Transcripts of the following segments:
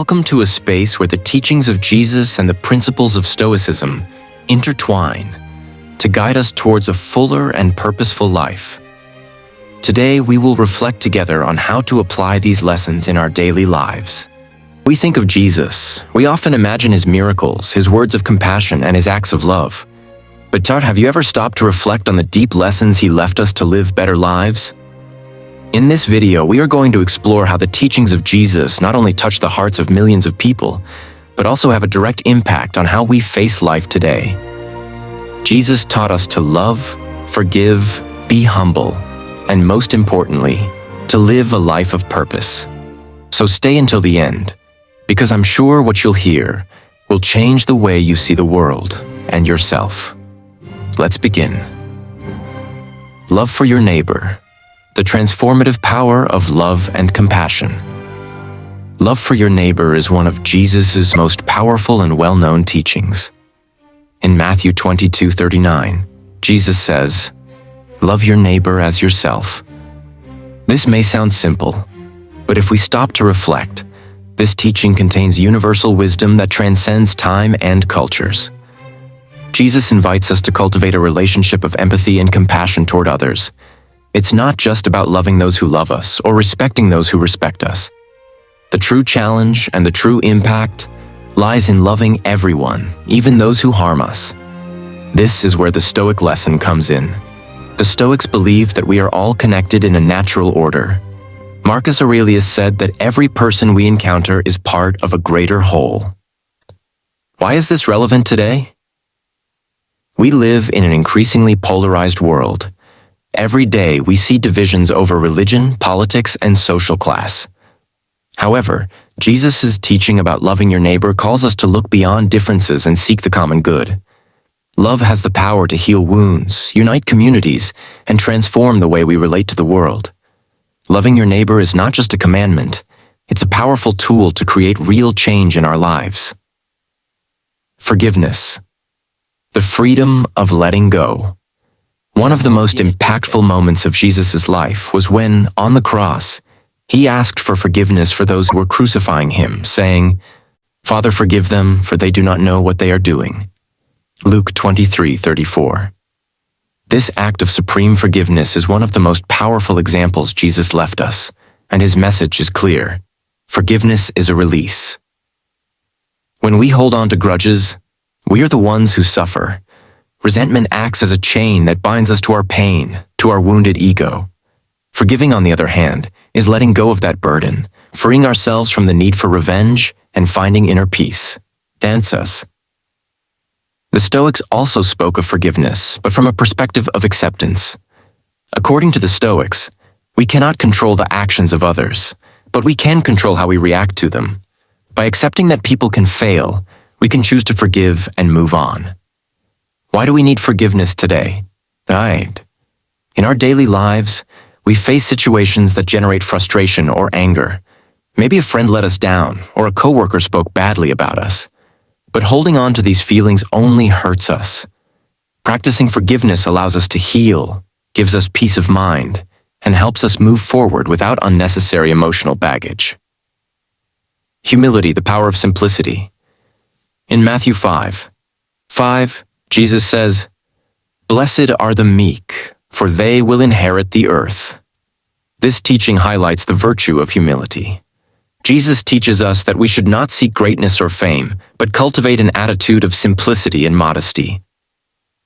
Welcome to a space where the teachings of Jesus and the principles of Stoicism intertwine to guide us towards a fuller and purposeful life. Today, we will reflect together on how to apply these lessons in our daily lives. When we think of Jesus, we often imagine his miracles, his words of compassion, and his acts of love. But have you ever stopped to reflect on the deep lessons he left us to live better lives? In this video, we are going to explore how the teachings of Jesus not only touch the hearts of millions of people, but also have a direct impact on how we face life today. Jesus taught us to love, forgive, be humble, and most importantly, to live a life of purpose. So stay until the end, because I'm sure what you'll hear will change the way you see the world and yourself. Let's begin. Love for your neighbor. The transformative power of love and compassion. Love for your neighbor is one of Jesus' most powerful and well-known teachings. In Matthew 22:39, Jesus says, "Love your neighbor as yourself." This may sound simple, but if we stop to reflect, this teaching contains universal wisdom that transcends time and cultures. Jesus invites us to cultivate a relationship of empathy and compassion toward others. It's not just about loving those who love us or respecting those who respect us. The true challenge and the true impact lies in loving everyone, even those who harm us. This is where the Stoic lesson comes in. The Stoics believe that we are all connected in a natural order. Marcus Aurelius said that every person we encounter is part of a greater whole. Why is this relevant today? We live in an increasingly polarized world. Every day, we see divisions over religion, politics, and social class. However, Jesus' teaching about loving your neighbor calls us to look beyond differences and seek the common good. Love has the power to heal wounds, unite communities, and transform the way we relate to the world. Loving your neighbor is not just a commandment, it's a powerful tool to create real change in our lives. Forgiveness. The freedom of letting go. One of the most impactful moments of Jesus' life was when, on the cross, he asked for forgiveness for those who were crucifying him, saying, "Father, forgive them, for they do not know what they are doing." Luke 23:34. This act of supreme forgiveness is one of the most powerful examples Jesus left us, and his message is clear. Forgiveness is a release. When we hold on to grudges, we are the ones who suffer. Resentment acts as a chain that binds us to our pain, to our wounded ego. Forgiving, on the other hand, is letting go of that burden, freeing ourselves from the need for revenge and finding inner peace. Dansas. The Stoics also spoke of forgiveness, but from a perspective of acceptance. According to the Stoics, we cannot control the actions of others, but we can control how we react to them. By accepting that people can fail, we can choose to forgive and move on. Why do we need forgiveness today? In our daily lives, we face situations that generate frustration or anger. Maybe a friend let us down, or a coworker spoke badly about us. But holding on to these feelings only hurts us. Practicing forgiveness allows us to heal, gives us peace of mind, and helps us move forward without unnecessary emotional baggage. Humility, the power of simplicity. In Matthew 5:5, Jesus says, "Blessed are the meek, for they will inherit the earth." This teaching highlights the virtue of humility. Jesus teaches us that we should not seek greatness or fame, but cultivate an attitude of simplicity and modesty.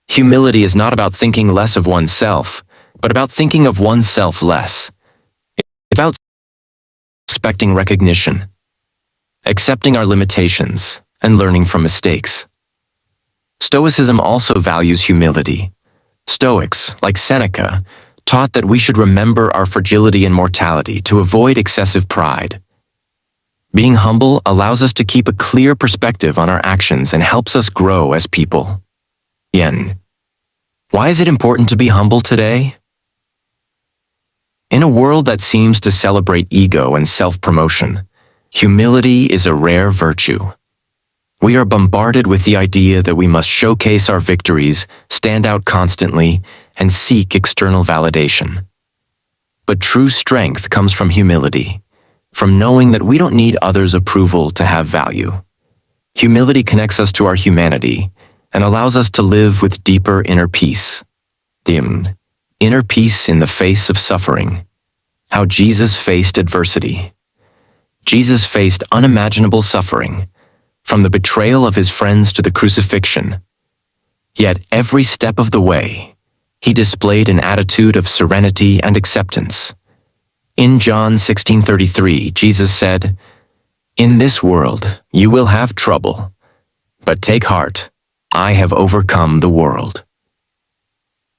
Humility is not about thinking less of oneself, but about thinking of oneself less. It's about expecting recognition, accepting our limitations, and learning from mistakes. Stoicism also values humility. Stoics, like Seneca, taught that we should remember our fragility and mortality to avoid excessive pride. Being humble allows us to keep a clear perspective on our actions and helps us grow as people. Why is it important to be humble today? In a world that seems to celebrate ego and self-promotion, humility is a rare virtue. We are bombarded with the idea that we must showcase our victories, stand out constantly, and seek external validation. But true strength comes from humility, from knowing that we don't need others' approval to have value. Humility connects us to our humanity and allows us to live with deeper inner peace. The inner peace in the face of suffering. How Jesus faced adversity. Jesus faced unimaginable suffering, from the betrayal of his friends to the crucifixion. Yet every step of the way, he displayed an attitude of serenity and acceptance. In John 16:33, Jesus said, "In this world you will have trouble, but take heart, I have overcome the world."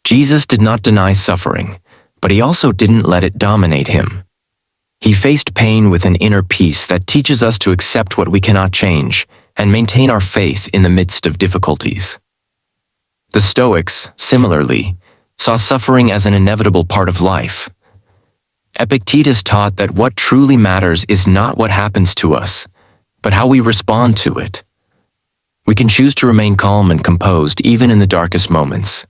Jesus did not deny suffering, but he also didn't let it dominate him. He faced pain with an inner peace that teaches us to accept what we cannot change and maintain our faith in the midst of difficulties. The Stoics, similarly, saw suffering as an inevitable part of life. Epictetus taught that what truly matters is not what happens to us, but how we respond to it. We can choose to remain calm and composed even in the darkest moments.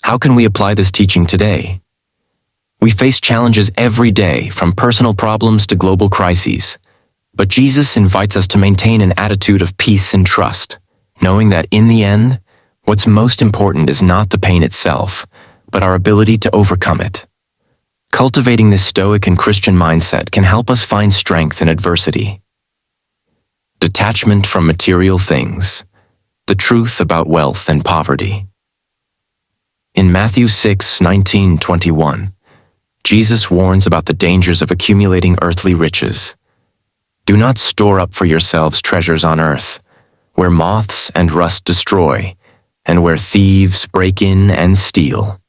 How can we apply this teaching today? We face challenges every day, from personal problems to global crises, but Jesus invites us to maintain an attitude of peace and trust, knowing that in the end, what's most important is not the pain itself, but our ability to overcome it. Cultivating this Stoic and Christian mindset can help us find strength in adversity. Detachment from material things. The truth about wealth and poverty. In Matthew 6:19-21, Jesus warns about the dangers of accumulating earthly riches. Do not store up for yourselves treasures on earth, where moths and rust destroy, and where thieves break in and steal.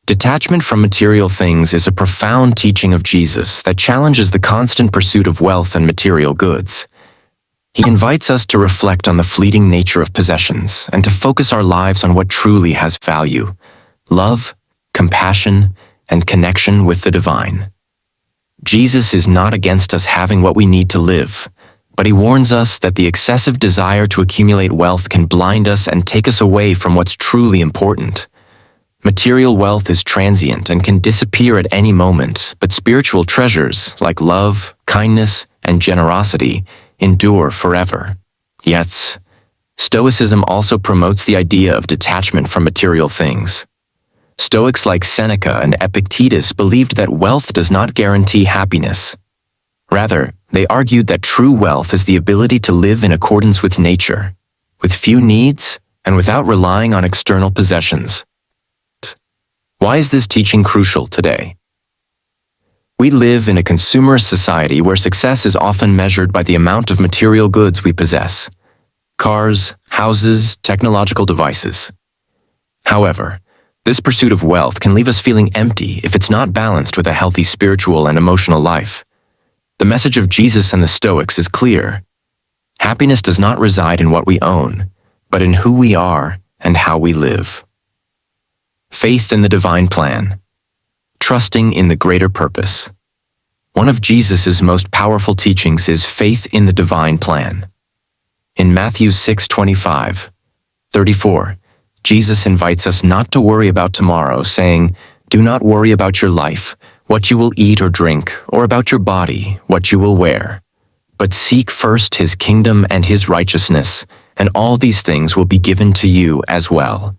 Detachment from material things is a profound teaching of Jesus that challenges the constant pursuit of wealth and material goods. He invites us to reflect on the fleeting nature of possessions and to focus our lives on what truly has value: love, compassion, and connection with the divine. Jesus is not against us having what we need to live, but he warns us that the excessive desire to accumulate wealth can blind us and take us away from what's truly important. Material wealth is transient and can disappear at any moment, but spiritual treasures like love, kindness, and generosity endure forever. Yet, Stoicism also promotes the idea of detachment from material things. Stoics like Seneca and Epictetus believed that wealth does not guarantee happiness. Rather, they argued that true wealth is the ability to live in accordance with nature, with few needs and without relying on external possessions. Why is this teaching crucial today? We live in a consumerist society where success is often measured by the amount of material goods we possess: cars, houses, technological devices. However, this pursuit of wealth can leave us feeling empty if it's not balanced with a healthy spiritual and emotional life. The message of Jesus and the Stoics is clear. Happiness does not reside in what we own, but in who we are and how we live. Faith in the divine plan. Trusting in the greater purpose. One of Jesus' most powerful teachings is faith in the divine plan. In Matthew 6:25-34, Jesus invites us not to worry about tomorrow, saying, "Do not worry about your life, what you will eat or drink, or about your body, what you will wear. But seek first his kingdom and his righteousness, and all these things will be given to you as well."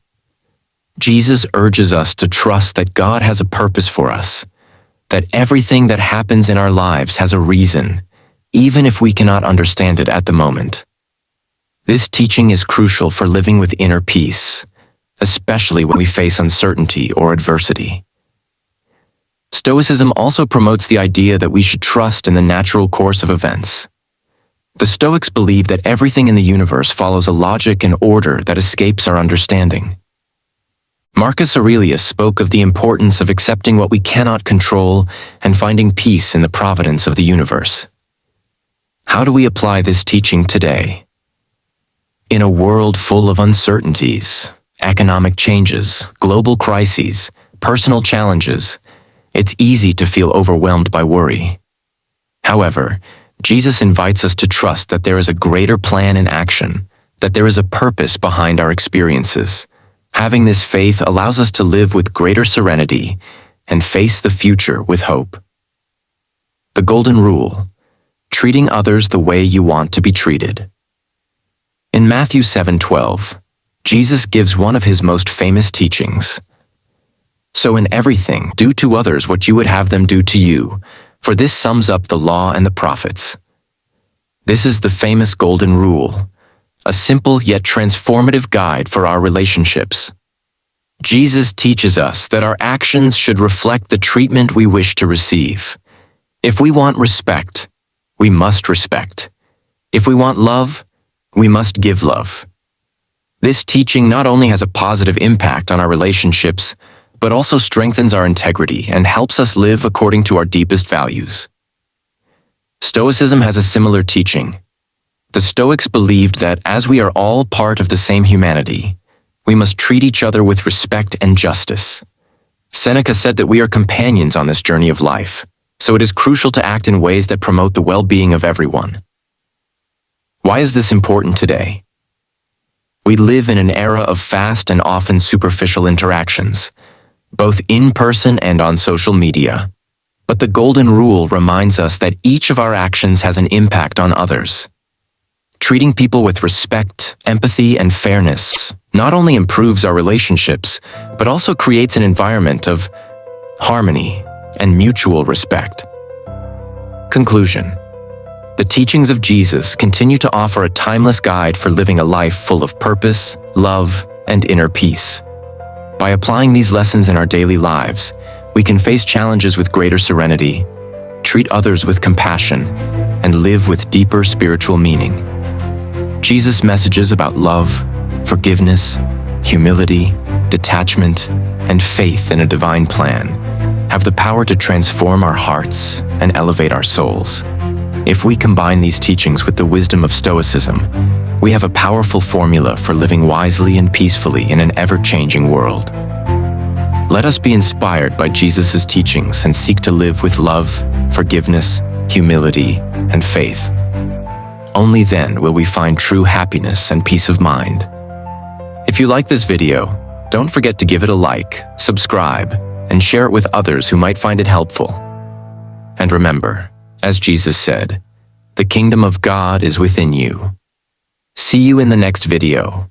Jesus urges us to trust that God has a purpose for us, that everything that happens in our lives has a reason, even if we cannot understand it at the moment. This teaching is crucial for living with inner peace, especially when we face uncertainty or adversity. Stoicism also promotes the idea that we should trust in the natural course of events. The Stoics believe that everything in the universe follows a logic and order that escapes our understanding. Marcus Aurelius spoke of the importance of accepting what we cannot control and finding peace in the providence of the universe. How do we apply this teaching today? In a world full of uncertainties, economic changes, global crises, personal challenges, it's easy to feel overwhelmed by worry. However, Jesus invites us to trust that there is a greater plan in action, that there is a purpose behind our experiences. Having this faith allows us to live with greater serenity and face the future with hope. The Golden Rule: treating others the way you want to be treated. In Matthew 7:12, Jesus gives one of his most famous teachings. So in everything, do to others what you would have them do to you, for this sums up the law and the prophets. This is the famous Golden Rule, a simple yet transformative guide for our relationships. Jesus teaches us that our actions should reflect the treatment we wish to receive. If we want respect, we must respect. If we want love, we must give love. This teaching not only has a positive impact on our relationships, but also strengthens our integrity and helps us live according to our deepest values. Stoicism has a similar teaching. The Stoics believed that as we are all part of the same humanity, we must treat each other with respect and justice. Seneca said that we are companions on this journey of life, so it is crucial to act in ways that promote the well-being of everyone. Why is this important today? We live in an era of fast and often superficial interactions, both in person and on social media. But the Golden Rule reminds us that each of our actions has an impact on others. Treating people with respect, empathy, and fairness not only improves our relationships, but also creates an environment of harmony and mutual respect. Conclusion: the teachings of Jesus continue to offer a timeless guide for living a life full of purpose, love, and inner peace. By applying these lessons in our daily lives, we can face challenges with greater serenity, treat others with compassion, and live with deeper spiritual meaning. Jesus' messages about love, forgiveness, humility, detachment, and faith in a divine plan have the power to transform our hearts and elevate our souls. If we combine these teachings with the wisdom of Stoicism, we have a powerful formula for living wisely and peacefully in an ever-changing world. Let us be inspired by Jesus' teachings and seek to live with love, forgiveness, humility, and faith. Only then will we find true happiness and peace of mind. If you like this video, don't forget to give it a like, subscribe, and share it with others who might find it helpful. And remember, as Jesus said, the kingdom of God is within you. See you in the next video.